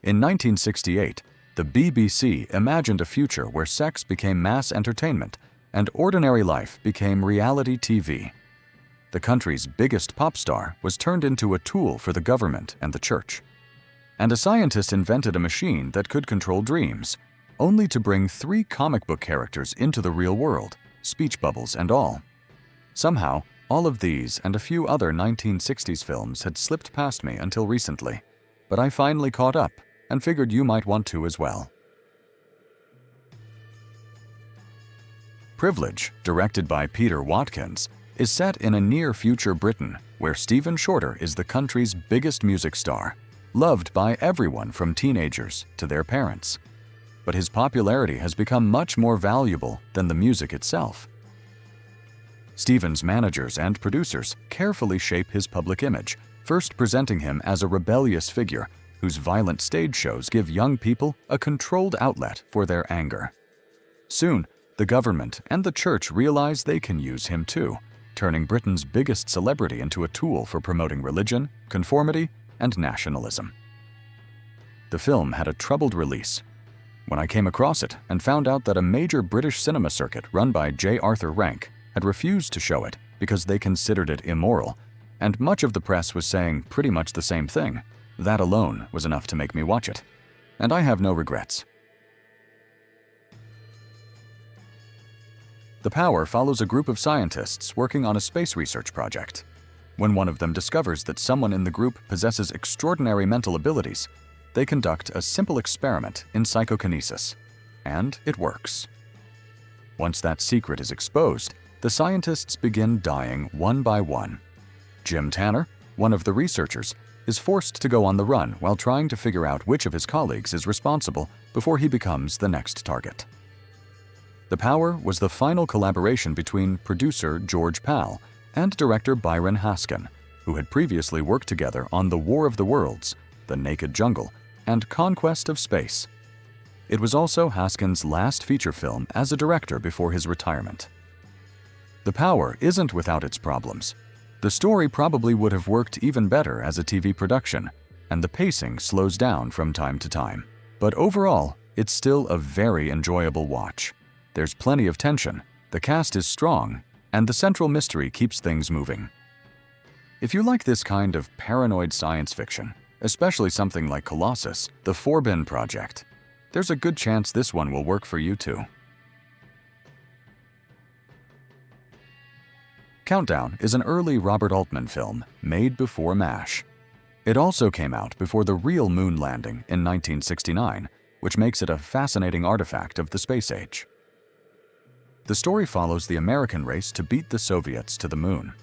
In 1968, the BBC imagined a future where sex became mass entertainment and ordinary life became reality TV. The country's biggest pop star was turned into a tool for the government and the church. And a scientist invented a machine that could control dreams, only to bring 3 comic book characters into the real world, speech bubbles and all. Somehow, all of these and a few other 1960s films had slipped past me until recently, but I finally caught up and figured you might want to as well. Privilege, directed by Peter Watkins, is set in a near-future Britain where Stephen Shorter is the country's biggest music star, loved by everyone from teenagers to their parents. But his popularity has become much more valuable than the music itself. Stephen's managers and producers carefully shape his public image, first presenting him as a rebellious figure whose violent stage shows give young people a controlled outlet for their anger. Soon, the government and the church realize they can use him too, turning Britain's biggest celebrity into a tool for promoting religion, conformity, and nationalism. The film had a troubled release. When I came across it and found out that a major British cinema circuit run by J. Arthur Rank had refused to show it because they considered it immoral, and much of the press was saying pretty much the same thing, that alone was enough to make me watch it. And I have no regrets. The Power follows a group of scientists working on a space research project. When one of them discovers that someone in the group possesses extraordinary mental abilities, they conduct a simple experiment in psychokinesis, and it works. Once that secret is exposed, the scientists begin dying one by one. Jim Tanner, one of the researchers, is forced to go on the run while trying to figure out which of his colleagues is responsible before he becomes the next target. The Power was the final collaboration between producer George Pal and director Byron Haskin, who had previously worked together on The War of the Worlds, The Naked Jungle, and Conquest of Space. It was also Haskin's last feature film as a director before his retirement. The Power isn't without its problems. The story probably would have worked even better as a TV production, and the pacing slows down from time to time. But overall, it's still a very enjoyable watch. There's plenty of tension, the cast is strong, and the central mystery keeps things moving. If you like this kind of paranoid science fiction, especially something like Colossus, The Forbin Project, there's a good chance this one will work for you too. Countdown is an early Robert Altman film made before MASH. It also came out before the real moon landing in 1969, which makes it a fascinating artifact of the space age. The story follows the American race to beat the Soviets to the moon.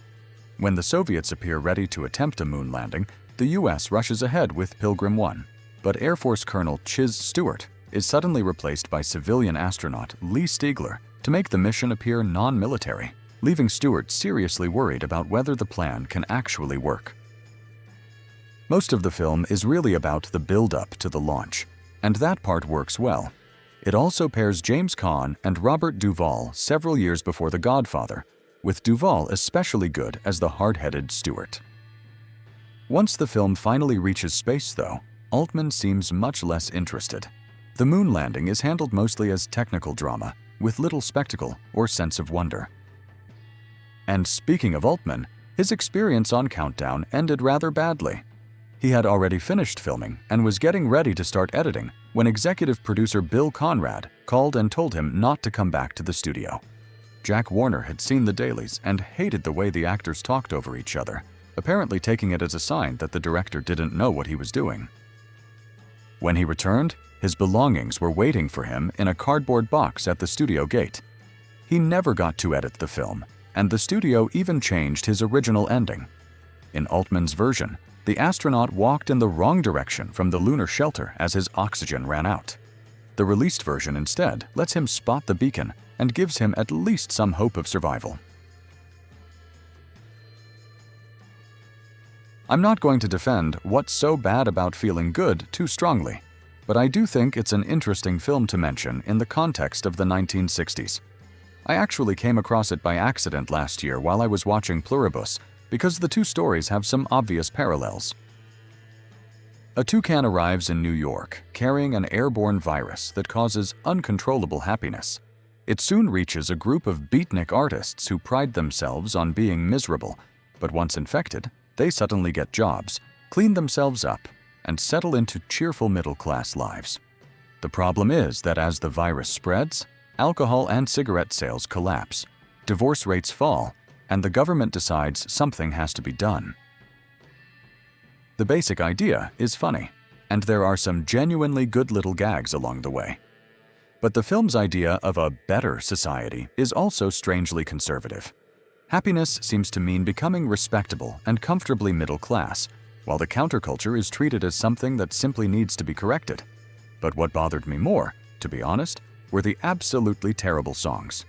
When the Soviets appear ready to attempt a moon landing, the US rushes ahead with Pilgrim 1, but Air Force Colonel Chiz Stewart is suddenly replaced by civilian astronaut Lee Stiegler to make the mission appear non-military, leaving Stewart seriously worried about whether the plan can actually work. Most of the film is really about the build-up to the launch, and that part works well. It also pairs James Caan and Robert Duvall several years before The Godfather, with Duvall especially good as the hard-headed Stewart. Once the film finally reaches space, though, Altman seems much less interested. The moon landing is handled mostly as technical drama, with little spectacle or sense of wonder. And speaking of Altman, his experience on Countdown ended rather badly. He had already finished filming and was getting ready to start editing when executive producer Bill Conrad called and told him not to come back to the studio. Jack Warner had seen the dailies and hated the way the actors talked over each other, apparently taking it as a sign that the director didn't know what he was doing. When he returned, his belongings were waiting for him in a cardboard box at the studio gate. He never got to edit the film, and the studio even changed his original ending. In Altman's version, the astronaut walked in the wrong direction from the lunar shelter as his oxygen ran out. The released version instead lets him spot the beacon and gives him at least some hope of survival. I'm not going to defend What's So Bad About Feeling Good too strongly, but I do think it's an interesting film to mention in the context of the 1960s. I actually came across it by accident last year while I was watching Pluribus, because the two stories have some obvious parallels. A toucan arrives in New York carrying an airborne virus that causes uncontrollable happiness. It soon reaches a group of beatnik artists who pride themselves on being miserable, but once infected, they suddenly get jobs, clean themselves up, and settle into cheerful middle-class lives. The problem is that as the virus spreads, alcohol and cigarette sales collapse, divorce rates fall, and the government decides something has to be done. The basic idea is funny, and there are some genuinely good little gags along the way. But the film's idea of a better society is also strangely conservative. Happiness seems to mean becoming respectable and comfortably middle class, while the counterculture is treated as something that simply needs to be corrected. But what bothered me more, to be honest, were the absolutely terrible songs.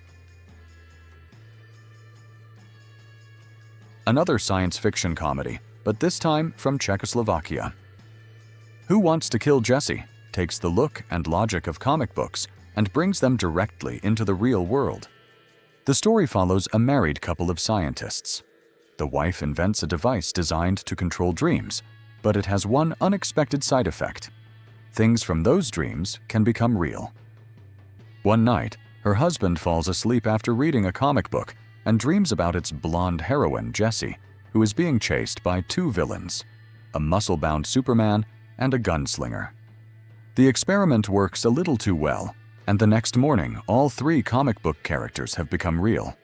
Another science fiction comedy, but this time from Czechoslovakia. Who Wants to Kill Jessie takes the look and logic of comic books and brings them directly into the real world. The story follows a married couple of scientists. The wife invents a device designed to control dreams, but it has one unexpected side effect. Things from those dreams can become real. One night, her husband falls asleep after reading a comic book and dreams about its blonde heroine, Jessie, who is being chased by two villains, a muscle-bound Superman and a gunslinger. The experiment works a little too well, and the next morning, all three comic book characters have become real.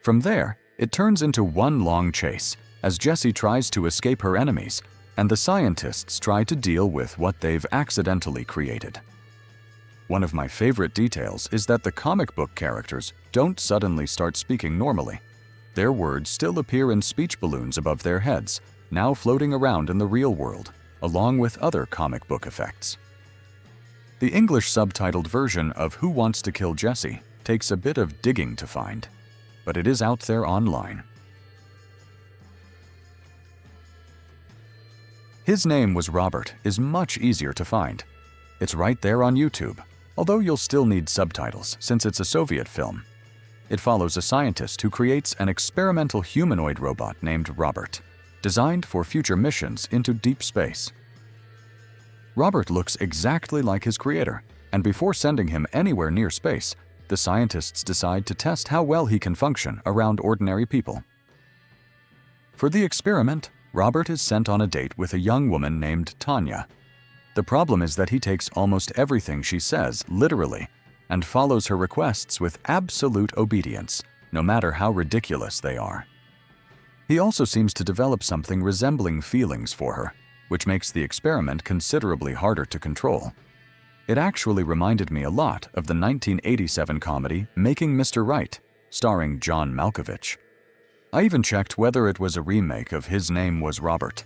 From there, it turns into one long chase as Jessie tries to escape her enemies, and the scientists try to deal with what they've accidentally created. One of my favorite details is that the comic book characters don't suddenly start speaking normally. Their words still appear in speech balloons above their heads, now floating around in the real world, along with other comic book effects. The English subtitled version of Who Wants to Kill Jessie takes a bit of digging to find, but it is out there online. His Name Was Robert is much easier to find. It's right there on YouTube, although you'll still need subtitles since it's a Soviet film. It follows a scientist who creates an experimental humanoid robot named Robert, designed for future missions into deep space. Robert looks exactly like his creator, and before sending him anywhere near space, the scientists decide to test how well he can function around ordinary people. For the experiment, Robert is sent on a date with a young woman named Tanya. The problem is that he takes almost everything she says literally and follows her requests with absolute obedience, no matter how ridiculous they are. He also seems to develop something resembling feelings for her, which makes the experiment considerably harder to control. It actually reminded me a lot of the 1987 comedy Making Mr. Right, starring John Malkovich. I even checked whether it was a remake of His Name Was Robert.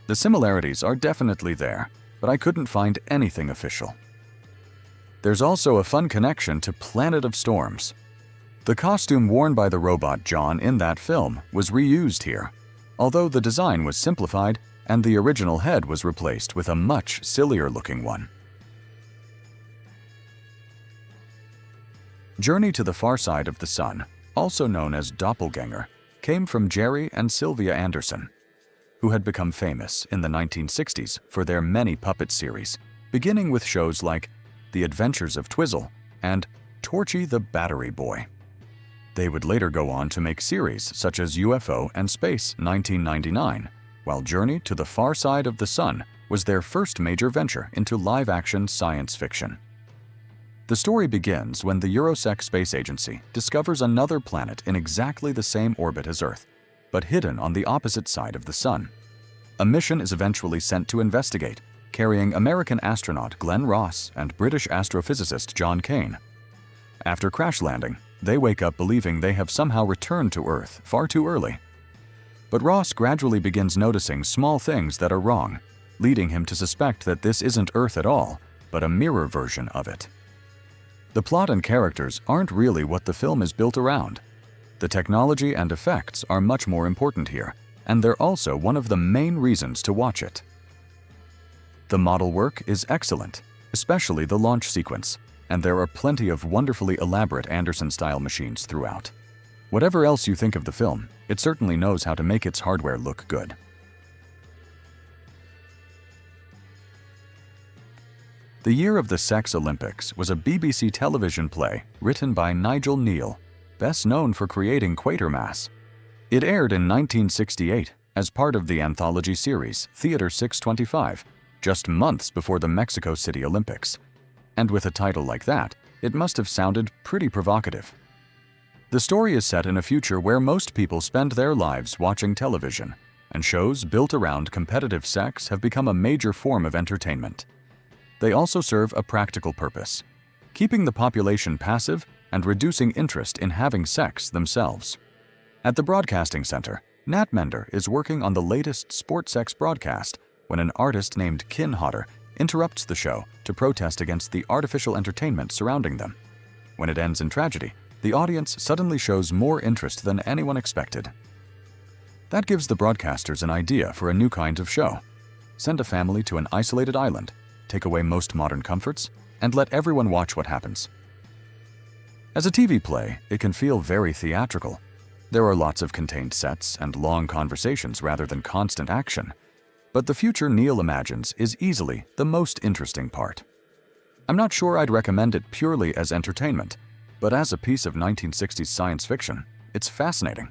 The similarities are definitely there, but I couldn't find anything official. There's also a fun connection to Planet of Storms. The costume worn by the robot John in that film was reused here, although the design was simplified and the original head was replaced with a much sillier-looking one. Journey to the Far Side of the Sun, also known as Doppelganger, came from Jerry and Sylvia Anderson, who had become famous in the 1960s for their many puppet series, beginning with shows like The Adventures of Twizzle and Torchy the Battery Boy. They would later go on to make series such as UFO and Space 1999, while Journey to the Far Side of the Sun was their first major venture into live-action science fiction. The story begins when the Eurosec space agency discovers another planet in exactly the same orbit as Earth, but hidden on the opposite side of the Sun. A mission is eventually sent to investigate, carrying American astronaut Glenn Ross and British astrophysicist John Kane. After crash landing, they wake up believing they have somehow returned to Earth far too early. But Ross gradually begins noticing small things that are wrong, leading him to suspect that this isn't Earth at all, but a mirror version of it. The plot and characters aren't really what the film is built around. The technology and effects are much more important here, and they're also one of the main reasons to watch it. The model work is excellent, especially the launch sequence, and there are plenty of wonderfully elaborate Anderson-style machines throughout. Whatever else you think of the film, it certainly knows how to make its hardware look good. The Year of the Sex Olympics was a BBC television play written by Nigel Neal, best known for creating Quatermass. It aired in 1968 as part of the anthology series Theater 625, just months before the Mexico City Olympics. And with a title like that, it must have sounded pretty provocative. The story is set in a future where most people spend their lives watching television, and shows built around competitive sex have become a major form of entertainment. They also serve a practical purpose, keeping the population passive and reducing interest in having sex themselves. At the Broadcasting Center, Nat Mender is working on the latest sport sex broadcast when an artist named Kin Hodder interrupts the show to protest against the artificial entertainment surrounding them. When it ends in tragedy, the audience suddenly shows more interest than anyone expected. That gives the broadcasters an idea for a new kind of show. Send a family to an isolated island, take away most modern comforts, and let everyone watch what happens. As a TV play, it can feel very theatrical. There are lots of contained sets and long conversations rather than constant action. But the future Neal imagines is easily the most interesting part. I'm not sure I'd recommend it purely as entertainment, but as a piece of 1960s science fiction, it's fascinating.